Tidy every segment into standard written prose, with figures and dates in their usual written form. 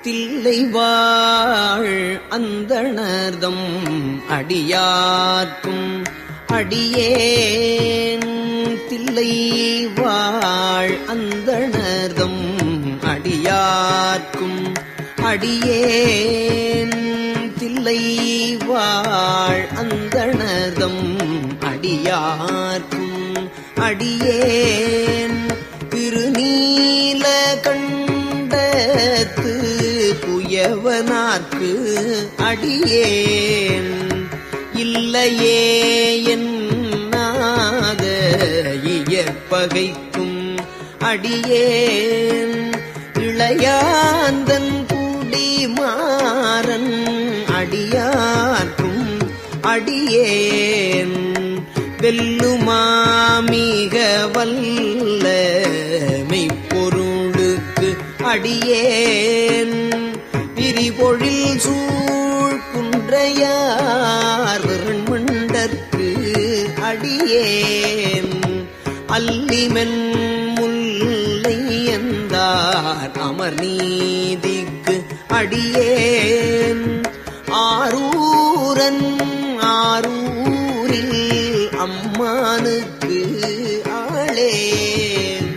தில்லைவாழ் அந்தணர்தம் அடியார்க்கும் அடியேன் தில்லைவாழ் அந்தணர்தம் அடியார்க்கும் அடியேன் தில்லைவாழ் அந்தணர்தம் அடியார்க்கும் அடியேன் திருநீல கண்டத்து புயவனார்க்கு அடியேன் இல்லையே என்னாத இயற்பகைக்கும் அடியேன் இளையாந்தன் குடிமாறன் அடியார்க்கும் அடியேன் வெல்லுமாமிக வல்ல மெய்ப்பொருளுக்கு அடியேன் விரிபொழில் சூழ் குன்றையார் விரண்மண்டற்கு அடியேன் அல்லிமென் முல்லை எந்தார் அமர்நீதிக்கு அடியேன் ஆரூரன் ஆரூரில் அம்மானுக்கு ஆளேன்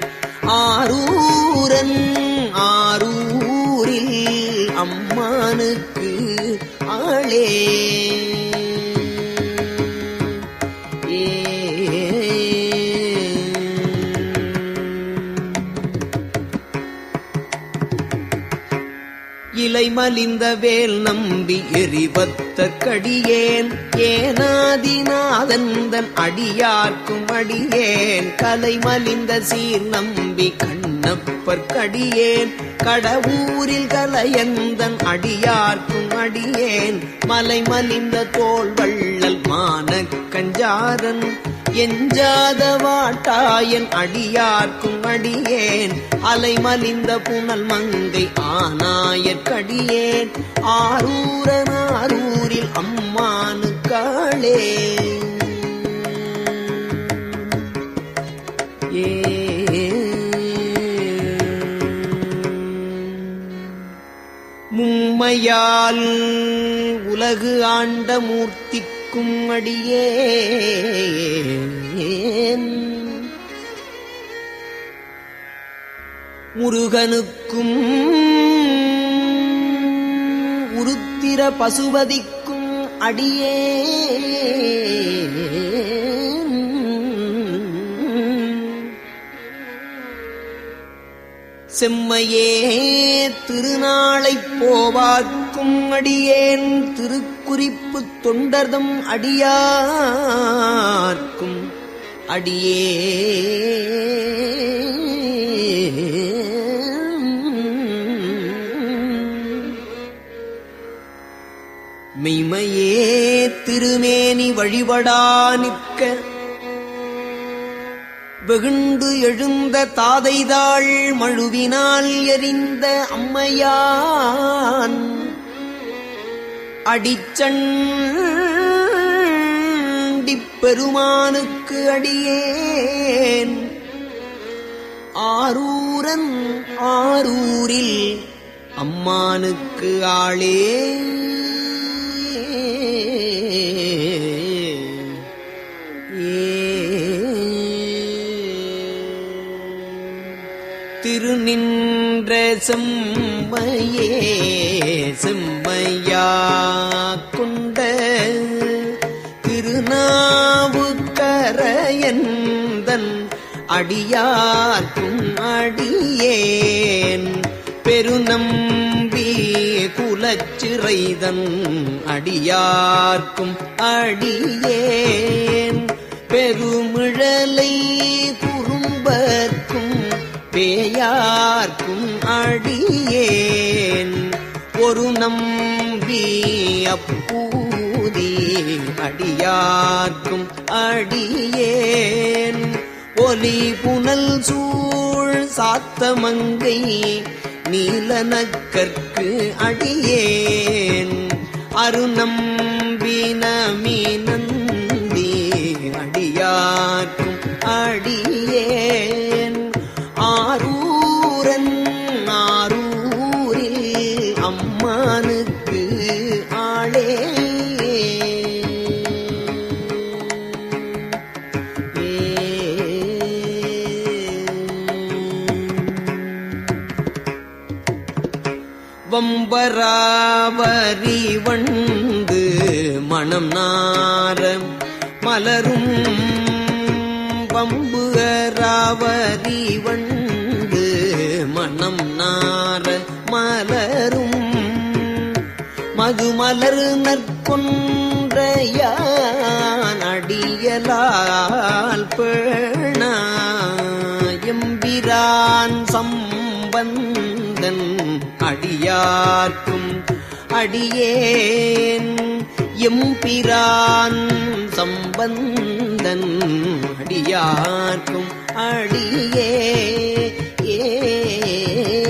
ஆரூரன் ஆரூரில் அம்மானுக்கு ஆளே இலை மலிந்த வேல் நம்பி எரிவத்த கடியேன் ஏனாதிநாதந்தன் அடியார்க்கும் அடியேன் கலை மலிந்த சீர் நம்பி கண்ணப்பர் கடியேன் கடவுரில் கலையந்தன் அடியார்க்கும் அடியேன் மலை மலிந்த தோள் வள்ளல் மானக் கஞ்சாரன் எஞ்சாத வாட்டாயன் அடியார்க்கும் அடியேன் அலைமலிந்த புனல் மங்கை ஆனாயற்கடியேன் ஆரூரன் ஆரூரில் அம்மானுக்காளே மும்மையால் உலகு ஆண்ட மூர்த்திக்கும் அடியேன் முருகனுக்கும் உருத்திர பசுபதிக்கும் அடியேன் செம்மையே திருநாளைப் போவாக்கும் அடியேன் திருக்குறிப்பு தொண்டர்தம் அடியார்க்கும் மெய்மையே திருமேனி வழிபடா நிற்க வெகுண்டு எழுந்த தாதைதாள் மழுவினால் எறிந்த அம்மையான் அடிச்சண்டிப் பெருமானுக்கு அடியேன் ஆரூரன் ஆரூரில் அம்மானுக்கு ஆளே திருநின்ற செம்மையே செம்மையா கொண்ட திருநாவுக்கரையந்தன் அடியார்க்கும் அடியேன் பெருநம்பி குலச்சிறைதன் அடியார்க்கும் அடியேன் பெருமிழலை குறும்பர்க்கும் பேயார்க்கும் அடியேன் ஒரு நம்பி அப்பூதி அடியார்க்கும் அடியேன் ஒலி புனல் சூழ் சாத்தமங்கை நீலனக்கற்கு அடியேன் அருநம்பி நமீனந்தி அடியார்க்கும் அடியேன் ஆரூரன் ஆரூரில் அம்மானுக்கு ஆளே. வம்பராவரி வண்டு மணம் நார மலரும் வம்புகராவரி வண்டு மணம் நார மலரும் மதுமலர் நற்கொன்றையான் அடியலால் பேணா எம்பிரான் சம்பந்தன் அடியார்க்கும் அடியேன் எம்பிரான் சம்பந்தன் அடியார்க்கும்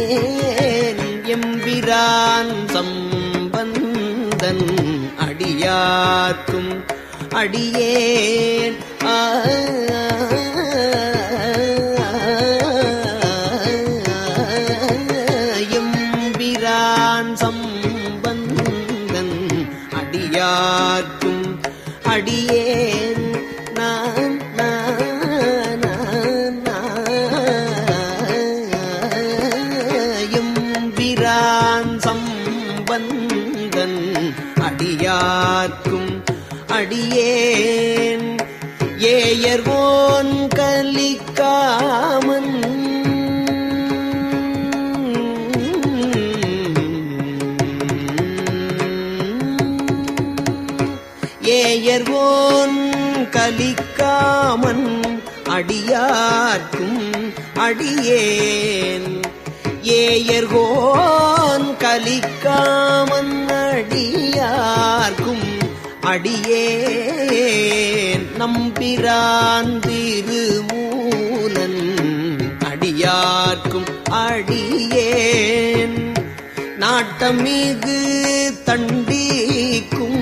அடியேன் எம்பிரான் சம்பந்தன் அடியார்க்கும் அடியேன் சம்பந்தன் அடியார்க்கும் அடியேன் நான் எம்பிரான் சம்பந்தன் அடியார்க்கும் அடியேன் ஏயர்வோன் கலிக்காமன் ஏயர்வோன் கலிக்காமன் அடியார்க்கும் அடியேன் ஏயர்கோன் கலிக்காமன் அடியார்க்கும் அடியேன் நம்பிரான் திருமூலன் அடியார்க்கும் அடியேன் நாட்டமிகு தண்டிக்கும்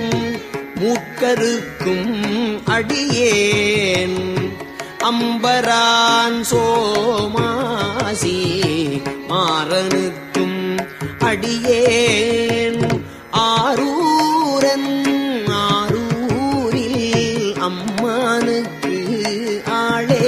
மூக்கருக்கும் அடியேன் அம்பரான் சோமாசி மாறனுக்கும் அடியேன் ஆரூரன் ஆரூரில் அம்மானுக்கு ஆளே.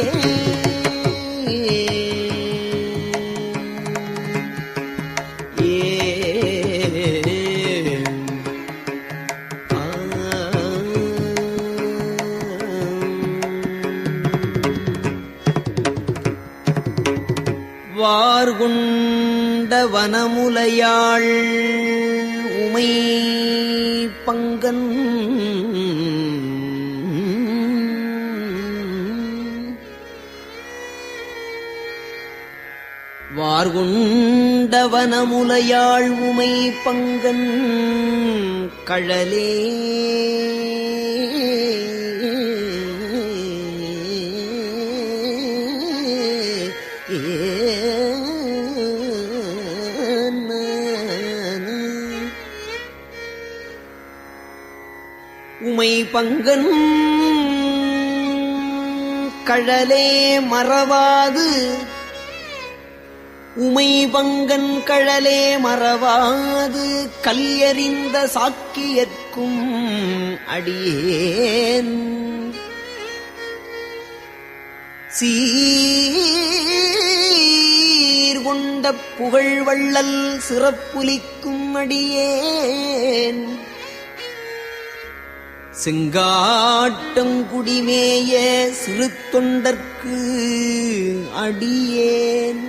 வார்கொண்ட வனமுலையாள் உமை பங்கன் வார்கொண்ட வனமுலையாள் உமை பங்கன் கழலே உமை பங்கன் கழலே மறவாது உமை பங்கன் கழலே மறவாது கல்யறிந்த சாக்கியற்கும் அடியேன் சீர்கொண்ட புகழ் வள்ளல் சிறப்புலிக்கும் அடியேன் செங்காட்டங்குடிமேய சிறு தொண்டர்க்கு அடியேன்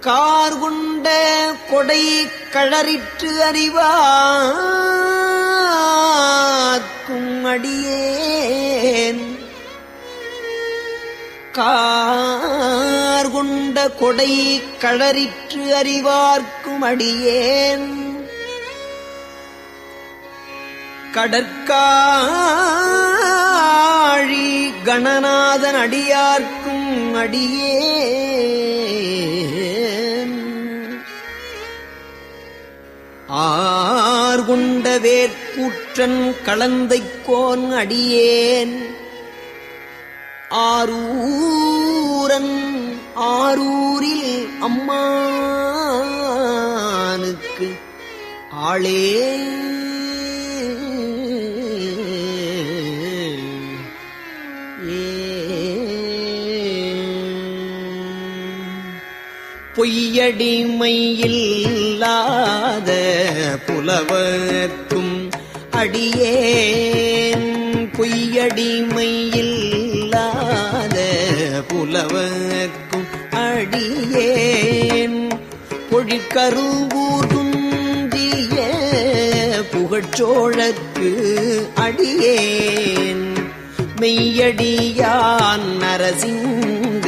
கார்கொண்ட கொடை கழறிற்று அறிவார்க்கும் அடியேன் கார்கொண்ட கொடை கழறிற்று அறிவார்க்கும் அடியேன் கடற்காழி கணநாதன் அடியார்க்கும் அடியேன் ஆர்கொண்ட வேற்கூற்றன் களந்தைக்கோன் அடியேன் ஆரூரன் ஆரூரில் அம்மா ஆளே பொய்யடிமையில்லாத புலவர்க்கும் அடியேன் பொய்யடிமையில்லாத புலவர்க்கும் அடியேன் பொழிற்கருவூர் துஞ்சிய புகழ்ச்சோழற்கு அடியேன் மெய்யடியான் நரசிங்க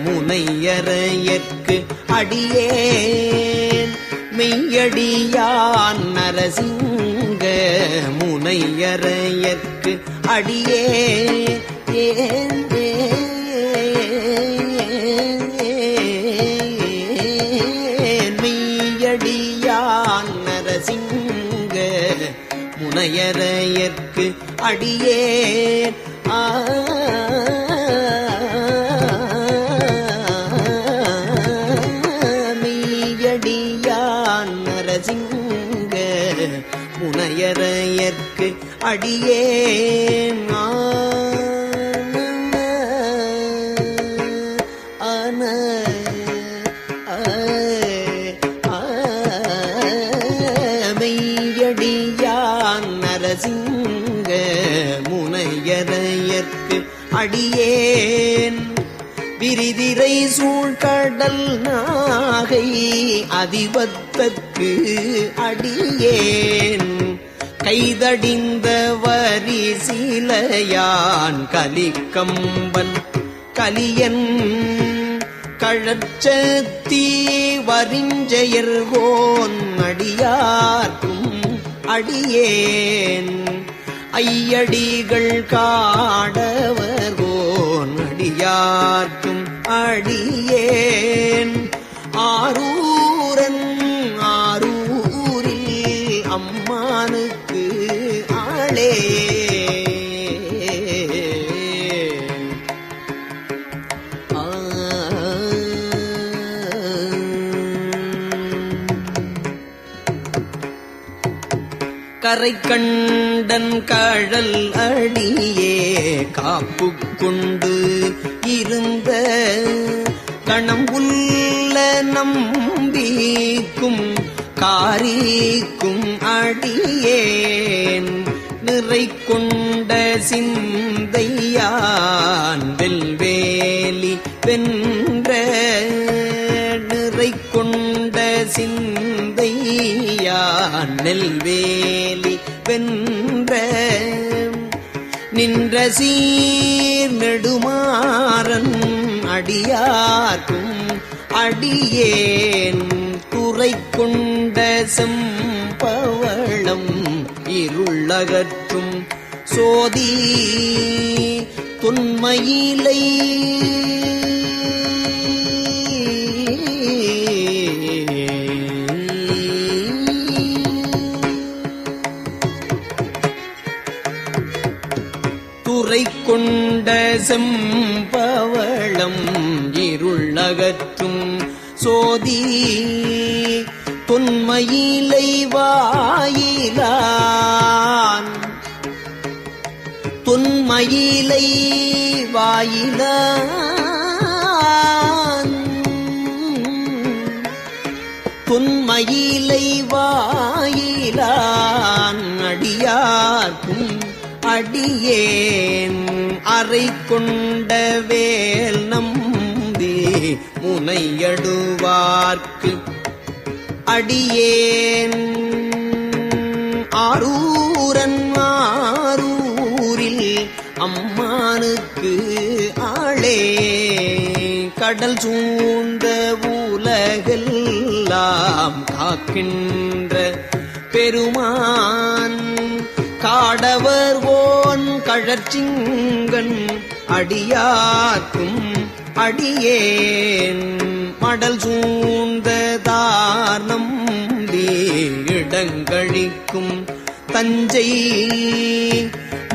முனையரையற்கு அடியேன் மெய்யடியான் நரசிங்க முனையரையற்கு அடியேன் மெய்யடியான் நரசிங்க முனையரையற்கு அடியேன் மெய்யடியான் நரசிங்க முனையரையற்கு அடியேன் மெய்யடியான் நரசிங்க முனையரையற்கு அடியேன் விரிதிரை சூழ்கடல் நாகை அதிபத்தற்கு அடியேன் கைதடிந்த வரி சீலையான் கலிக்கம்பன் கலியன் கழற்சத்தி வரிஞ்செயர்கோன் அடியார்க்கும் அடியேன் ஐயடிகள் காடவர்கோன் அடியார்க்கும் அடியேன் ஆரூரன் ஆரூரில் அம்மானுக்கு ஆளே கரை கண்டன் கழல் அடியே காப்பு கொண்டு இருந்த கணம்புல்ல நம்பிக்கும் காரிக்கும் அடியேன் நிறை கொண்ட சிந்தையான் வெல்வேலி வென்ற நிறை கொண்ட சிந்தையான் நெல்வேலி வென்ற நின்ற சீர் நெடுமாறன் அடியார்க்கும் அடியேன் துறை கொண்ட செம்பவளம் இருளகற்றும் சோதி தொன்மையிலை துறை கொண்ட செம்பவளம் இருளகற்றும் சோதி தொன்மையிலை வாயிலான் தொன்மையிலை வாயிலான் தொன்மையிலை வாயிலான் அடியார்க்கும் அடியேன் அறை கொண்ட வேல் நம்பி முனையடுவார்க்கு அடியேன் ஆரூரன் ஆரூரில் அம்மானுக்கு ஆளே கடல் சூழ்ந்த உலகெல்லாம் காக்கின்ற பெருமான் காடவர் ஓன் கழற்சிங்கன் அடியார்க்கும் அடியேன் மடல் சூழ்ந்ததார் நம்பி இடங்கழிக்கும் தஞ்சை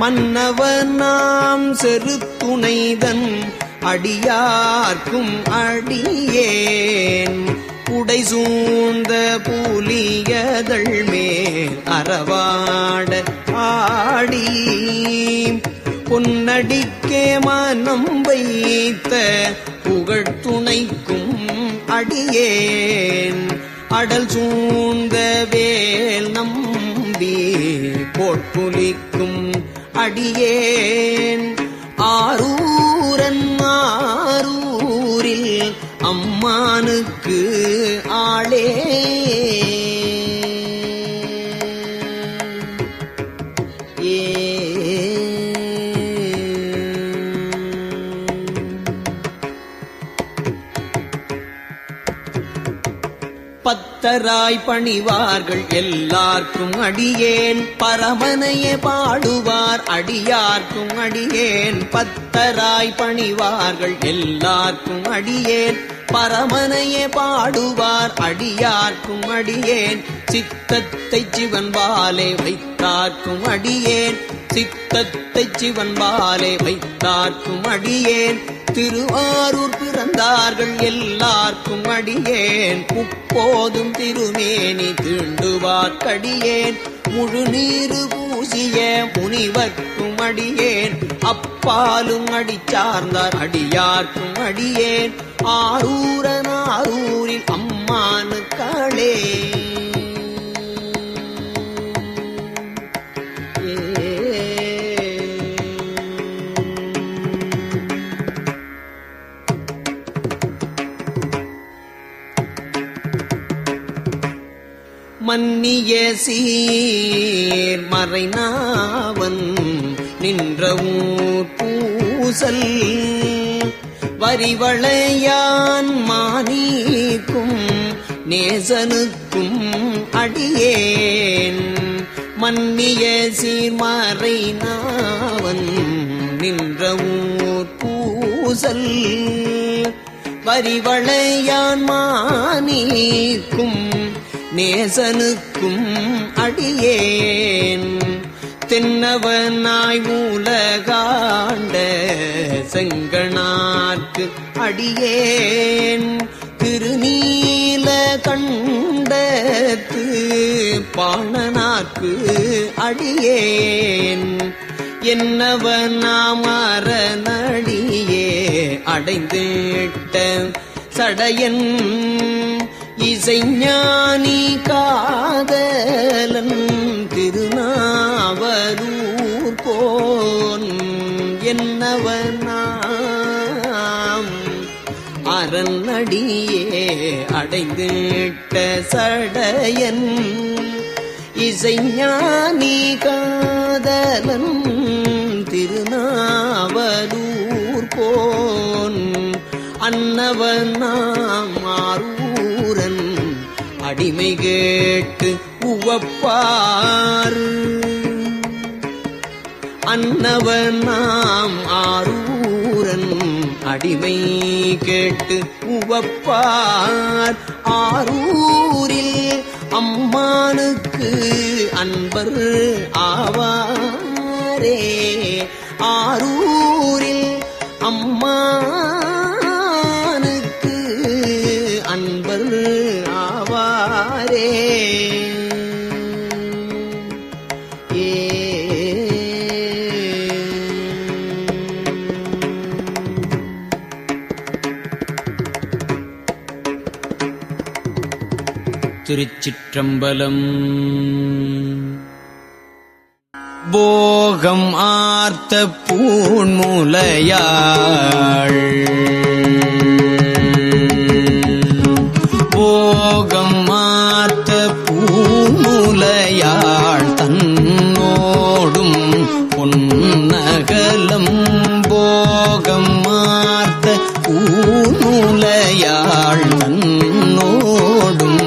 மன்னவர் நாம் செருத்துணைதன் அடியார்க்கும் அடியேன் புடை சூழ்ந்த புலியதழ் மேல் அறவாட ஆடி பொன்னடிக்கே மனம் வைத்த புகழ்துணைக்கும் அடியேன் அடல் சூழ்ந்த வேல் நம்பி போட்புலிக்கும் அடியேன் ஆரூரன் ஆரூரில் அம்மானுக்கு ஆளே பத்தராய் பணிவார்கள் எல்லார்க்கும் அடியேன் பரமனையே பாடுவார் அடியார்க்கும் அடியேன் பத்தராய் பணிவார்கள் எல்லார்க்கும் அடியேன் பரமனையே பாடுவார் அடியார்க்கும் அடியேன் சித்தத்தை சிவன்பாலே வைத்தார்க்கும் அடியேன் சித்தத்தை சிவன்பாலே வைத்தார்க்கும் அடியேன் திருவாரூர் பிறந்தார்கள் எல்லார்க்கும் அடியேன் முப்போதும் திருமேனி தீண்டுவார்க்கடியேன் முழுநீரு பூசிய முனிவர்க்கும் அடியேன் அப்பாலும் அடிச்சார்ந்தார் அடியார்க்கும் அடியேன் ஆரூரன் ஆரூரில் அம்மானுக்காளே மன்னிய சீர் மறைநாவன் நின்ற ஊர் பூசல் வரிவளையான் மானீக்கும் நேசனுக்கும் அடியேன் மன்னிய சீர் மறைநாவன் நின்ற ஊர் பூசல் வரிவளையான் மானீக்கும் நேசனுக்கும் அடியேன் தென்னவனாய் மூலகாண்ட செங்கணார்க்கு அடியேன் திருநீல கண்டத்து பாணனார்க்கு அடியேன் என்னவனாமரனடியே அடைந்திட்ட சடையன் இசைஞானி காதலன் திருநாவலூர் போன் என்னவனாம் அரண்அடியே அடைந்திட்ட சடையன் இசைஞானி காதலன் திருநாவலூர் போன் அன்னவனாம் ஆரூரன் அடிமை கேட்டு உவப்பார் அன்னவனாம் ஆரூரன் அடிமை கேட்டு உவப்பார் ஆரூரில் அம்மானுக்கு அன்பர் ஆவாரே ஆரூரில் அம்மானுக்கு அன்பர் ஆவாரே திருச்சிற்றம்பலம். போகம் ஆர்த்த பூண்முலையாள் போகம் ஆர்த்த பூண்முலையாள் தன்னோடும் பொன்னகலம் போகம் ஆர்த்த பூண்முலையாள் தன்னோடும்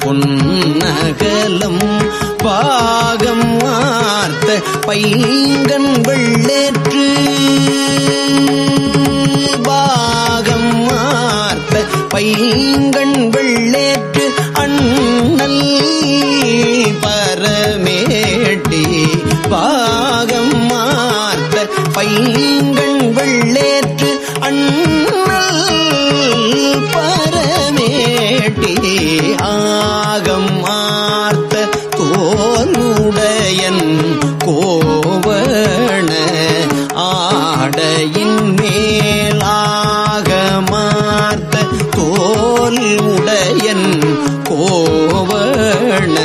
பொன்னகலம் பாகம் வார்த்த பைங்கண் வெள்ளேற்று பாகம் வார்த்த பைங்கண் வெள்ளேற்று அண்ணல் பரமேட்டி பாகம் வார்த்த பைங்கண் வெள்ளேற்று அண்ணல் பரமேட்டி ஆகம் ஆர்த்த தோலுடையன் கோவண ஆடையின் மேல் ஆகமார்த்த தோல் உடையன் கோவண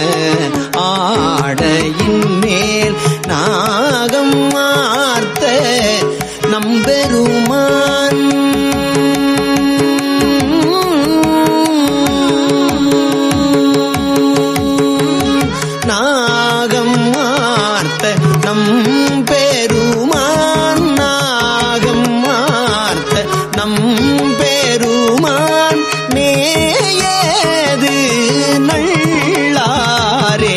ஆடையின் மேல் நாகம் மார்த்த நம்பெருமான் நாகம் மார்த்த நம்பெருமான் நாகம் மார்த்த நம்பெருமான் மேயது நல்லாரே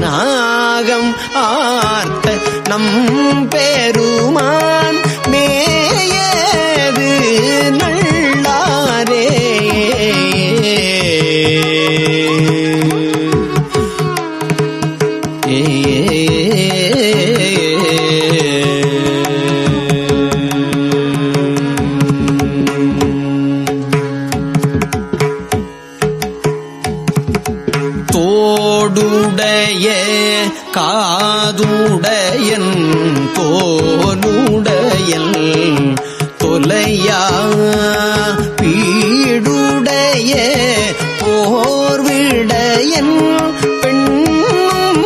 நாகம் ஆர்த்த நம்பெருமான் மேயது நல்லாரே தோடுடைய காதுடையன் தோலுடையல் தொலையா பீடுடைய போர்விடையன் பெண்ணும்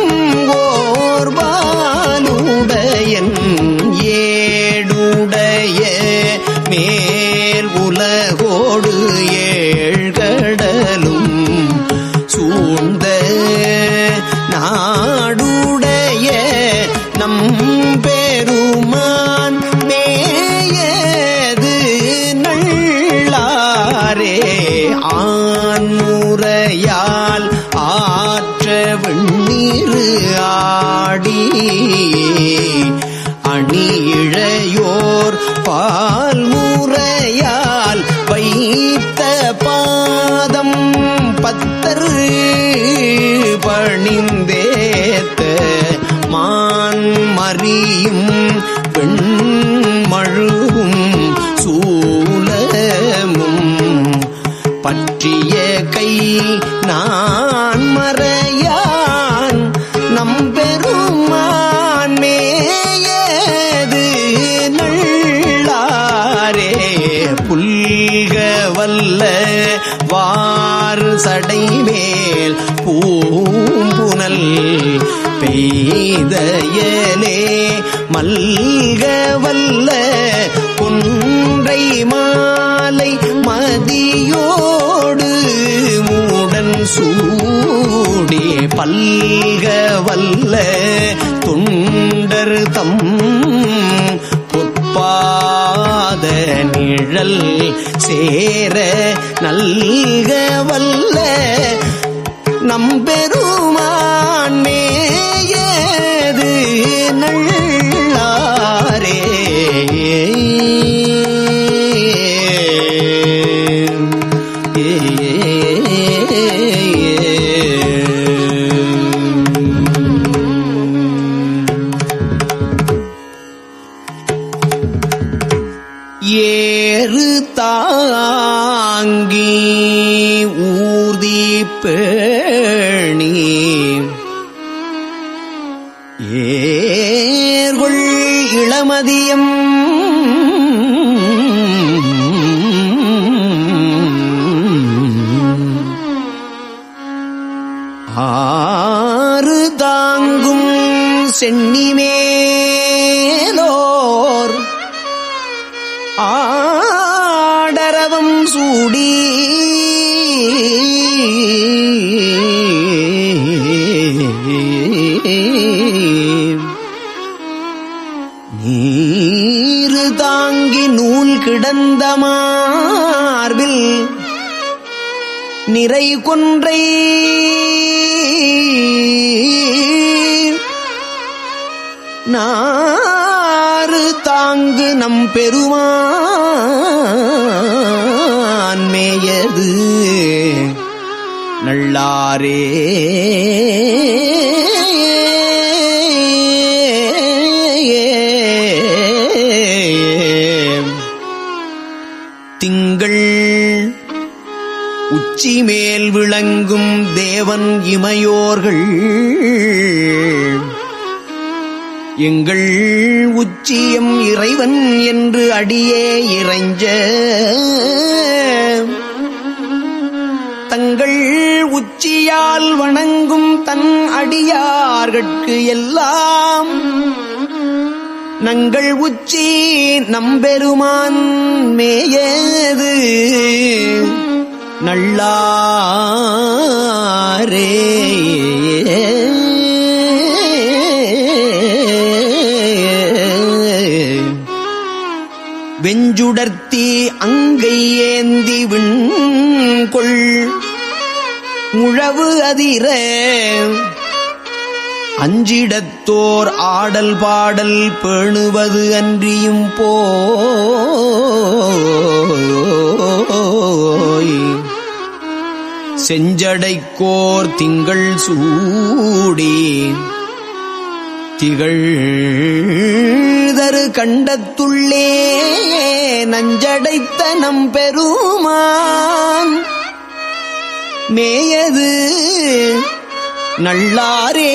ஓர்பாலுடையன் ஏடுடைய மேல் உலகோடு ஏழ்கடலும் சூழ்ந்த நாடுடைய நம்பெருமான் மேயது நல்லாரே ஆன்முறையால் ஆற்ற வெண்ணீரு ஆடி அணியிழையோர் பால் முறையால் வைத்த பாதம் பத்தரு பணிந்தேத்த மான் மறியும் பெண்மழுவும் சூலமும் பற்றிய கை நான் மறையான் நம்பெருமான் மேயது நல்லாரே புல்க வல்ல வாறு சடைமேல் பூம்புனல் பெய்தயலே மல்க வல்ல கொன்றை மாலை மதியோடு மூடன் சூடி பல்க வல்ல தொண்டர் தம் பொற்பாத நிழல் சேர நல்க வல்ல நம்பெருமான் மேயது நல்லாரே ஏறு தாங்கி ஊர்தி பேணி ஏர்கொள் இளமதியம் ஆறு தாங்கும் சென்னிமேலோர் ஆடரவம் சூடி நீரு தாங்கி நூல் கிடந்த மார்பில் நிறை கொன்றை நாறு தாங்கு நம் பெருமான் மேயது நல்லாரே திங்கள் உச்சி மேல் விளங்கும் தேவன் இமையோர்கள் எங்கள் உச்சியம் இறைவன் என்று அடியே இறைஞ்ச தங்கள் உச்சியால் வணங்கும் தன் அடியார்கட்கு எல்லாம் நங்கள் உச்சி நம்பெருமான் மேயது நல்லாரே. வெஞ்சுடர்த்தி அங்கை ஏந்தி விண்கொள் உழவு அதிர அஞ்சிடத்தோர் ஆடல் பாடல் பேணுவது அன்றியும் போய் செஞ்சடைக்கோர் திங்கள் சூடி திகழ்தரு கண்டத்துள்ளே நஞ்சடைத்த நம்பெருமான் மேயது நல்லாரே.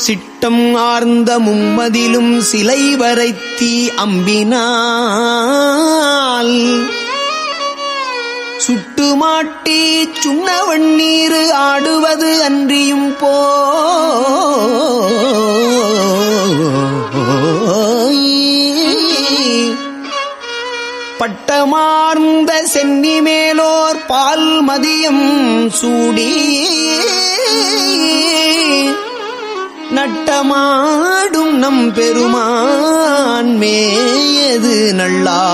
சிட்டம் ஆர்ந்த மும்மதிலும் சிலை வரைத்தி அம்பினால் சுட்டுமாட்டி சுண்ணவண்ணீர் ஆடுவது அன்றியும் பட்டமார்ந்த சென்னி மேலோர் பால் மதியம் சூடி நட்டமாடும் நம் பெருமான் மேயது நல்லாரே.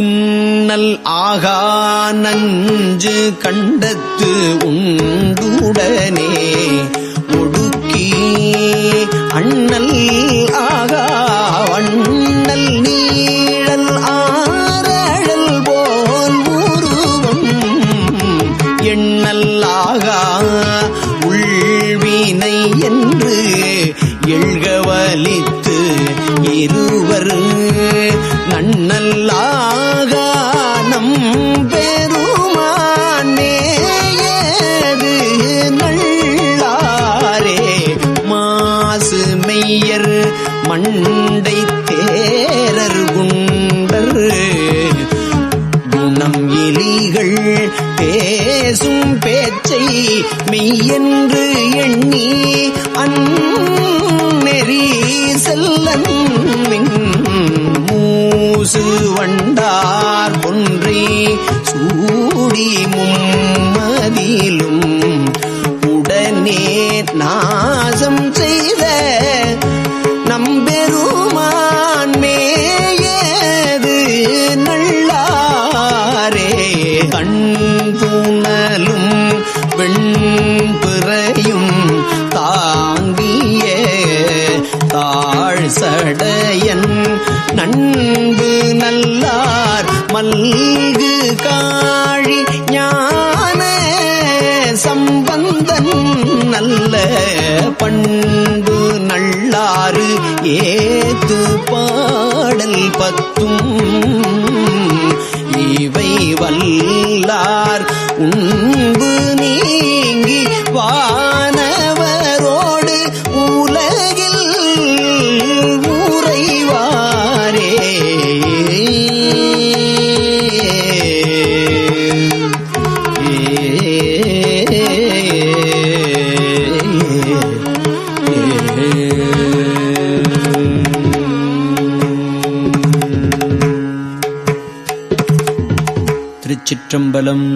உன்னல் ஆகா நஞ்சு கண்டத்து உண்டுடனே ஒடுக்கி அண்ணல் ஆகா வண்ணல் நீழல் ஆரழல் போல் உருவம் எண்ணல்லாகா உள்வினை என்று எழுகவலித்து இருவர் நன்னல்லாக நம் பெருமான் மேயது நல்லாரே. மாசு மெய்யர் மண்டை தேரர் குண்டர் குணம் எலிகள் பேசும் பேச்சை மெய்யென்று எண்ணி அந்நெறி செல்லன் மூசு வண்டார் ஒன்றை சூடி மும்மதிலும் உடனே நாசம் செய்த நம்பெருமான் மேயது நல்லாரே. கண்புணலும் வெண்பிறையும் தாங்கிய தாழ் சடையன் நண்பு நல்லார் மல்கு காழி ஞான சம்பந்தன் நல்ல பண்பு நல்லாறு ஏத்து பாடல் பத்தும் இவை வல்லார் உண்பு நீங்கி வானவரோடு உலகில் உறைவாரே. திருச்சிற்றம்பலம்.